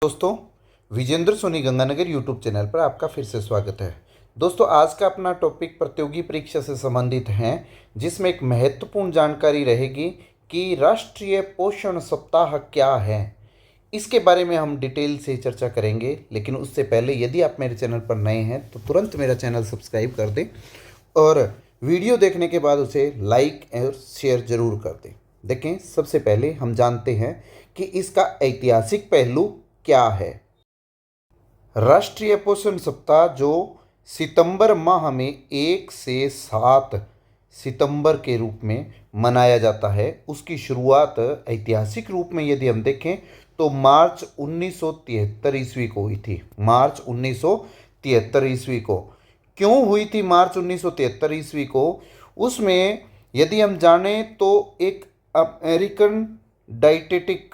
दोस्तों, Vijendra Soni Ganganagar YouTube channel पर आपका फिर से स्वागत है। दोस्तों, आज का अपना टॉपिक प्रतियोगी परीक्षा से संबंधित है, जिसमें एक महत्वपूर्ण जानकारी रहेगी कि राष्ट्रीय पोषण सप्ताह क्या है। इसके बारे में हम डिटेल से चर्चा करेंगे, लेकिन उससे पहले यदि आप मेरे चैनल पर नए हैं तो तुरंत मेरा चैनल सब्सक्राइब कर दें और वीडियो देखने के बाद उसे लाइक और शेयर ज़रूर कर दें। देखें, सबसे पहले हम जानते हैं कि इसका ऐतिहासिक पहलू क्या है। राष्ट्रीय पोषण सप्ताह जो सितंबर माह में 1 से 7 सितंबर के रूप में मनाया जाता है, उसकी शुरुआत ऐतिहासिक रूप में यदि हम देखें तो मार्च 1973 ईस्वी को हुई थी। मार्च 1973 ईस्वी को क्यों हुई थी? मार्च 1973 ईस्वी को उसमें यदि हम जानें तो एक अमेरिकन डाइटेटिक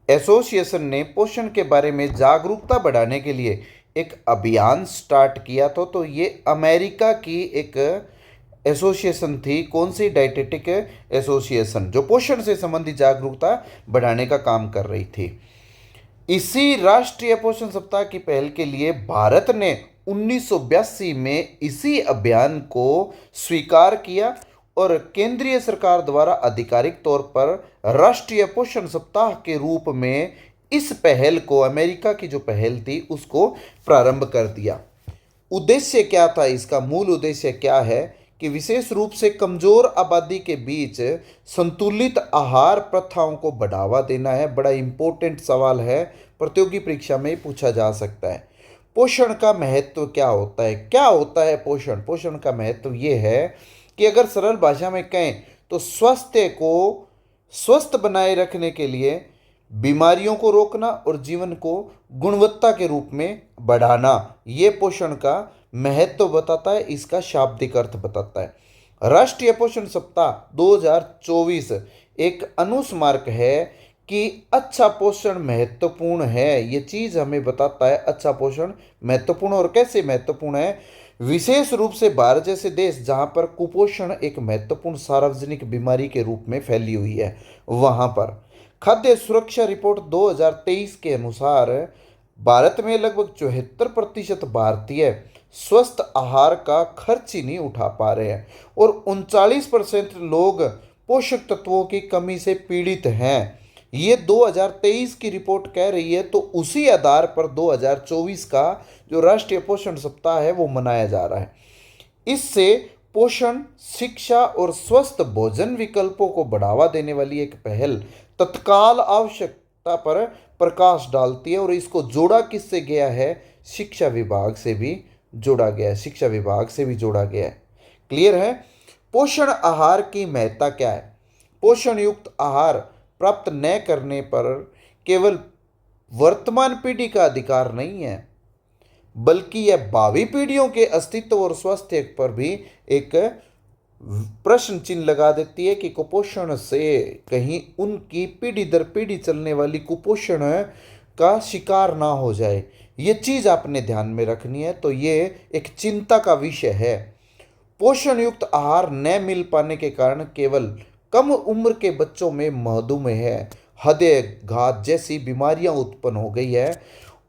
एसोसिएशन ने पोषण के बारे में जागरूकता बढ़ाने के लिए एक अभियान स्टार्ट किया था। तो ये अमेरिका की एक एसोसिएशन थी। कौन सी? डाइटेटिक एसोसिएशन, जो पोषण से संबंधित जागरूकता बढ़ाने का काम कर रही थी। इसी राष्ट्रीय पोषण सप्ताह की पहल के लिए भारत ने 1982 में इसी अभियान को स्वीकार किया और केंद्रीय सरकार द्वारा आधिकारिक तौर पर राष्ट्रीय पोषण सप्ताह के रूप में इस पहल को, अमेरिका की जो पहल थी, उसको प्रारंभ कर दिया। उद्देश्य क्या था इसका? मूल उद्देश्य क्या है कि विशेष रूप से कमजोर आबादी के बीच संतुलित आहार प्रथाओं को बढ़ावा देना है। बड़ा इंपॉर्टेंट सवाल है, प्रतियोगी परीक्षा में पूछा जा सकता है। पोषण का महत्व क्या होता है? क्या होता है पोषण? पोषण का महत्व ये है कि अगर सरल भाषा में कहें तो स्वास्थ्य को स्वस्थ बनाए रखने के लिए बीमारियों को रोकना और जीवन को गुणवत्ता के रूप में बढ़ाना, ये पोषण का महत्व बताता है, इसका शाब्दिक अर्थ बताता है। राष्ट्रीय पोषण सप्ताह 2024 एक अनुस्मारक है कि अच्छा पोषण महत्वपूर्ण है। ये चीज़ हमें बताता है अच्छा पोषण महत्वपूर्ण, और कैसे महत्वपूर्ण है। विशेष रूप से भारत जैसे देश जहाँ पर कुपोषण एक महत्वपूर्ण सार्वजनिक बीमारी के रूप में फैली हुई है, वहाँ पर खाद्य सुरक्षा रिपोर्ट 2023 के अनुसार भारत में लगभग 74% भारतीय स्वस्थ आहार का खर्च ही नहीं उठा पा रहे हैं और 39% लोग पोषक तत्वों की कमी से पीड़ित हैं। ये 2023 की रिपोर्ट कह रही है। तो उसी आधार पर 2024 का जो राष्ट्रीय पोषण सप्ताह है वो मनाया जा रहा है। इससे पोषण, शिक्षा और स्वस्थ भोजन विकल्पों को बढ़ावा देने वाली एक पहल तत्काल आवश्यकता पर प्रकाश डालती है और इसको जोड़ा किससे गया है? शिक्षा विभाग से भी जोड़ा गया है। शिक्षा विभाग से भी जोड़ा गया है। क्लियर है? पोषण आहार की महत्ता क्या है? पोषण युक्त आहार प्राप्त न करने पर केवल वर्तमान पीढ़ी का अधिकार नहीं है, बल्कि यह भावी पीढ़ियों के अस्तित्व और स्वास्थ्य पर भी एक प्रश्न चिन्ह लगा देती है कि कुपोषण से कहीं उनकी पीढ़ी दर पीढ़ी चलने वाली कुपोषण का शिकार ना हो जाए। ये चीज़ आपने ध्यान में रखनी है। तो ये एक चिंता का विषय है। पोषण युक्त आहार न मिल पाने के कारण केवल कम उम्र के बच्चों में मधुमेह, हृदय घात जैसी बीमारियां उत्पन्न हो गई है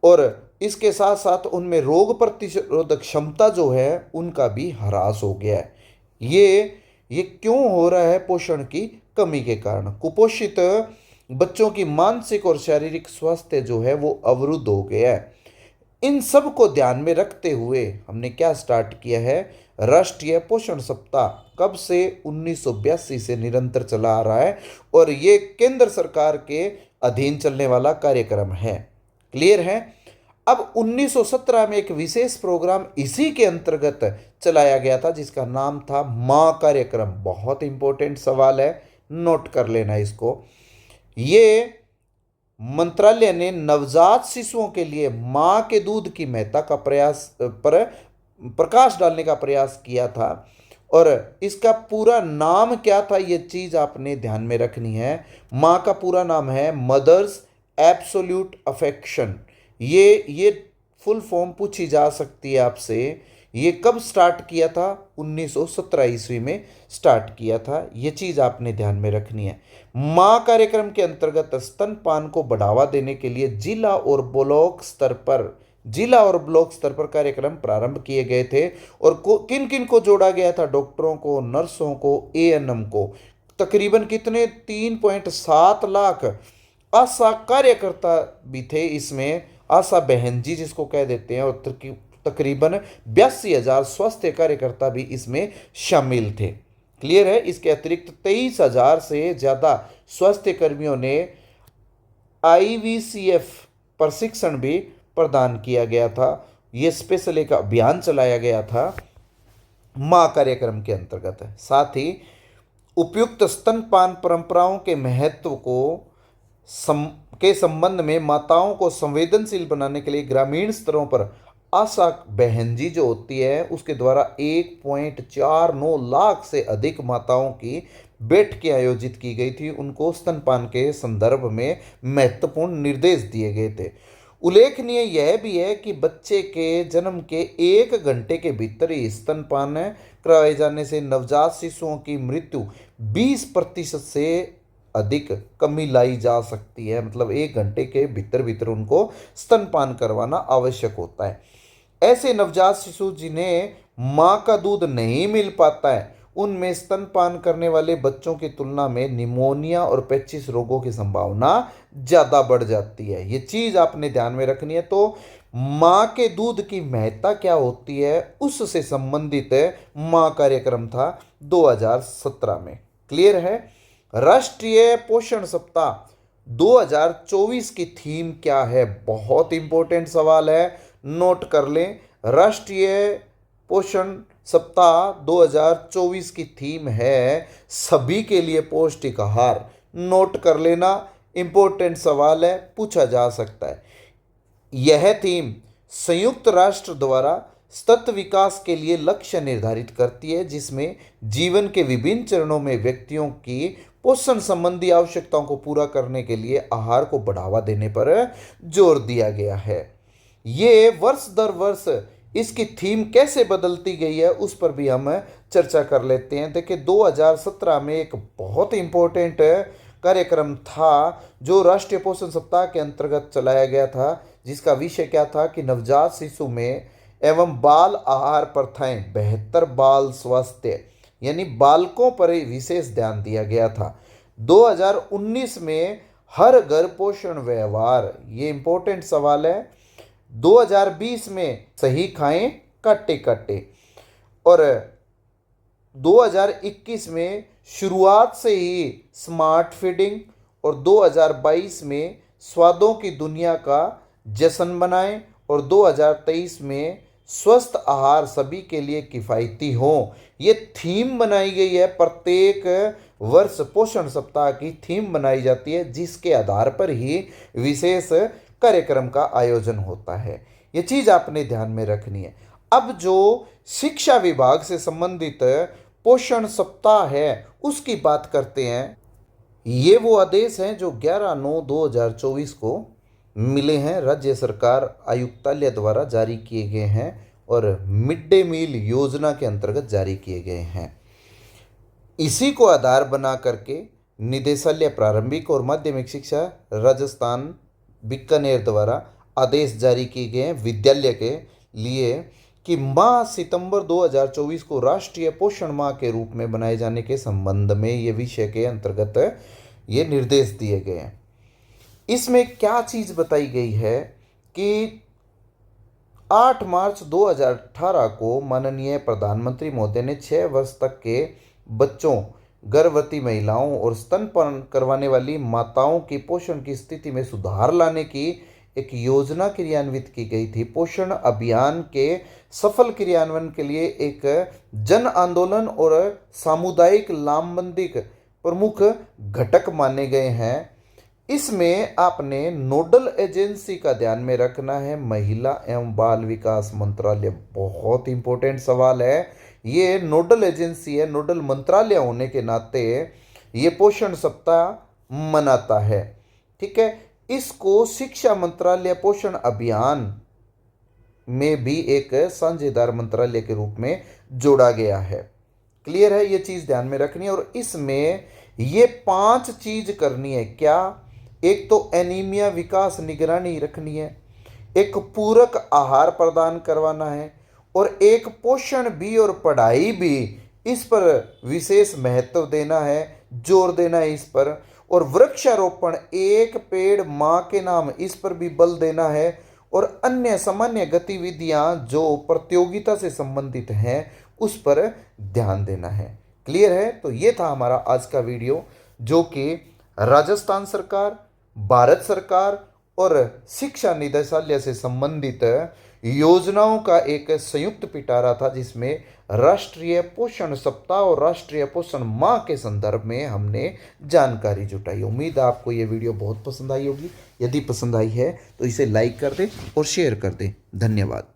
और इसके साथ साथ उनमें रोग प्रतिरोधक क्षमता जो है उनका भी ह्रास हो गया है। ये क्यों हो रहा है? पोषण की कमी के कारण। कुपोषित बच्चों की मानसिक और शारीरिक स्वास्थ्य जो है वो अवरुद्ध हो गया है। इन सब को ध्यान में रखते हुए हमने क्या स्टार्ट किया है? राष्ट्रीय पोषण सप्ताह। कब से? 1982 से निरंतर चला आ रहा है और ये केंद्र सरकार के अधीन चलने वाला कार्यक्रम है। क्लियर है? अब 1917 में एक विशेष प्रोग्राम इसी के अंतर्गत चलाया गया था जिसका नाम था माँ कार्यक्रम। बहुत इंपॉर्टेंट सवाल है, नोट कर लेना इसको। ये मंत्रालय ने नवजात शिशुओं के लिए माँ के दूध की महत्ता का प्रकाश डालने का प्रयास किया था और इसका पूरा नाम क्या था? ये चीज़ आपने ध्यान में रखनी है। माँ का पूरा नाम है मदर्स एब्सोल्यूट अफेक्शन। ये फुल फॉर्म पूछी जा सकती है आपसे ये कब स्टार्ट किया था? 1917 ईस्वी में स्टार्ट किया था। ये चीज़ आपने ध्यान में रखनी है। माँ कार्यक्रम के अंतर्गत स्तनपान को बढ़ावा देने के लिए जिला और ब्लॉक स्तर पर कार्यक्रम प्रारंभ किए गए थे। और किन किन को जोड़ा गया था? डॉक्टरों को, नर्सों को, एएनएम को। तकरीबन कितने? 3.7 लाख आशा कार्यकर्ता भी थे इसमें। आशा बहन जी जिसको कह देते हैं। और तकरीबन 82,000 स्वास्थ्य कार्यकर्ता भी इसमें शामिल थे। क्लियर है? इसके अतिरिक्त 23,000 से ज़्यादा स्वास्थ्य कर्मियों ने आईवीसीएफ प्रशिक्षण भी प्रदान किया गया था। ये स्पेशल एक अभियान चलाया गया था माँ कार्यक्रम के अंतर्गत। साथ ही उपयुक्त स्तनपान परंपराओं के महत्व के संबंध में माताओं को संवेदनशील बनाने के लिए ग्रामीण स्तरों पर आशा बहन जी जो होती है उसके द्वारा 1.49 लाख से अधिक माताओं की बैठकें आयोजित की गई थी। उनको स्तनपान के संदर्भ में महत्वपूर्ण निर्देश दिए गए थे। उल्लेखनीय यह भी है कि बच्चे के जन्म के 1 घंटे के भीतर ही स्तनपान कराए जाने से नवजात शिशुओं की मृत्यु 20% से अधिक कमी लाई जा सकती है। मतलब 1 घंटे के भीतर भीतर उनको स्तनपान करवाना आवश्यक होता है। ऐसे नवजात शिशु जिन्हें माँ का दूध नहीं मिल पाता है उनमें स्तनपान करने वाले बच्चों की तुलना में निमोनिया और पेचिस रोगों की संभावना ज़्यादा बढ़ जाती है। ये चीज़ आपने ध्यान में रखनी है। तो माँ के दूध की महत्ता क्या होती है उससे संबंधित माँ कार्यक्रम था 2017 में। क्लियर है? राष्ट्रीय पोषण सप्ताह 2024 की थीम क्या है? बहुत इंपॉर्टेंट सवाल है, नोट कर लें। राष्ट्रीय पोषण सप्ताह 2024 की थीम है सभी के लिए पौष्टिक आहार। नोट कर लेना, इंपॉर्टेंट सवाल है, पूछा जा सकता है। यह थीम संयुक्त राष्ट्र द्वारा सतत विकास के लिए लक्ष्य निर्धारित करती है जिसमें जीवन के विभिन्न चरणों में व्यक्तियों की पोषण संबंधी आवश्यकताओं को पूरा करने के लिए आहार को बढ़ावा देने पर जोर दिया गया है। ये वर्ष दर वर्ष इसकी थीम कैसे बदलती गई है उस पर भी हम चर्चा कर लेते हैं। देखिए 2017 में एक बहुत इंपॉर्टेंट कार्यक्रम था जो राष्ट्रीय पोषण सप्ताह के अंतर्गत चलाया गया था जिसका विषय क्या था कि नवजात शिशु में एवं बाल आहार प्रथाएं, बेहतर बाल स्वास्थ्य यानी बालकों पर विशेष ध्यान दिया गया था। 2019 में हर घर पोषण व्यवहार, ये इंपॉर्टेंट सवाल है। 2020 में सही खाएं काटे काटे और 2021 में शुरुआत से ही स्मार्ट फीडिंग और 2022 में स्वादों की दुनिया का जश्न बनाएं और 2023 में स्वस्थ आहार सभी के लिए किफ़ायती हो। ये थीम बनाई गई है। प्रत्येक वर्ष पोषण सप्ताह की थीम बनाई जाती है जिसके आधार पर ही विशेष कार्यक्रम का आयोजन होता है। ये चीज़ आपने ध्यान में रखनी है। अब जो शिक्षा विभाग से संबंधित पोषण सप्ताह है उसकी बात करते हैं। ये वो आदेश हैं जो 11/9/2024 को मिले हैं, राज्य सरकार आयुक्तालय द्वारा जारी किए गए हैं और मिड डे मील योजना के अंतर्गत जारी किए गए हैं। इसी को आधार बना करके निदेशालय प्रारंभिक और माध्यमिक शिक्षा राजस्थान बीकानेर द्वारा आदेश जारी किए गए हैं विद्यालय के लिए कि माह सितंबर 2024 को राष्ट्रीय पोषण माह के रूप में बनाए जाने के संबंध में ये विषय के अंतर्गत ये निर्देश दिए गए हैं। इसमें क्या चीज़ बताई गई है कि 8 मार्च 2018 को माननीय प्रधानमंत्री महोदय ने 6 वर्ष तक के बच्चों, गर्भवती महिलाओं और स्तनपान करवाने वाली माताओं की पोषण की स्थिति में सुधार लाने की एक योजना क्रियान्वित की गई थी। पोषण अभियान के सफल क्रियान्वयन के लिए एक जन आंदोलन और सामुदायिक लामबंदी प्रमुख घटक माने गए हैं। इसमें आपने नोडल एजेंसी का ध्यान में रखना है, महिला एवं बाल विकास मंत्रालय। बहुत इंपॉर्टेंट सवाल है। ये नोडल एजेंसी है, नोडल मंत्रालय होने के नाते ये पोषण सप्ताह मनाता है। ठीक है, इसको शिक्षा मंत्रालय पोषण अभियान में भी एक साझेदार मंत्रालय के रूप में जोड़ा गया है। क्लियर है, ये चीज़ ध्यान में रखनी है। और इसमें ये 5 चीज करनी है। क्या? एक तो एनीमिया विकास निगरानी रखनी है, एक पूरक आहार प्रदान करवाना है, और एक पोषण भी और पढ़ाई भी, इस पर विशेष महत्व देना है, जोर देना है इस पर। और वृक्षारोपण, एक पेड़ माँ के नाम, इस पर भी बल देना है। और अन्य सामान्य गतिविधियां जो प्रतियोगिता से संबंधित हैं उस पर ध्यान देना है। क्लियर है? तो ये था हमारा आज का वीडियो, जो कि राजस्थान सरकार, भारत सरकार और शिक्षा निदेशालय से संबंधित योजनाओं का एक संयुक्त पिटारा था, जिसमें राष्ट्रीय पोषण सप्ताह और राष्ट्रीय पोषण माह के संदर्भ में हमने जानकारी जुटाई। उम्मीद है आपको ये वीडियो बहुत पसंद आई होगी। यदि पसंद आई है तो इसे लाइक कर दें और शेयर कर दें। धन्यवाद।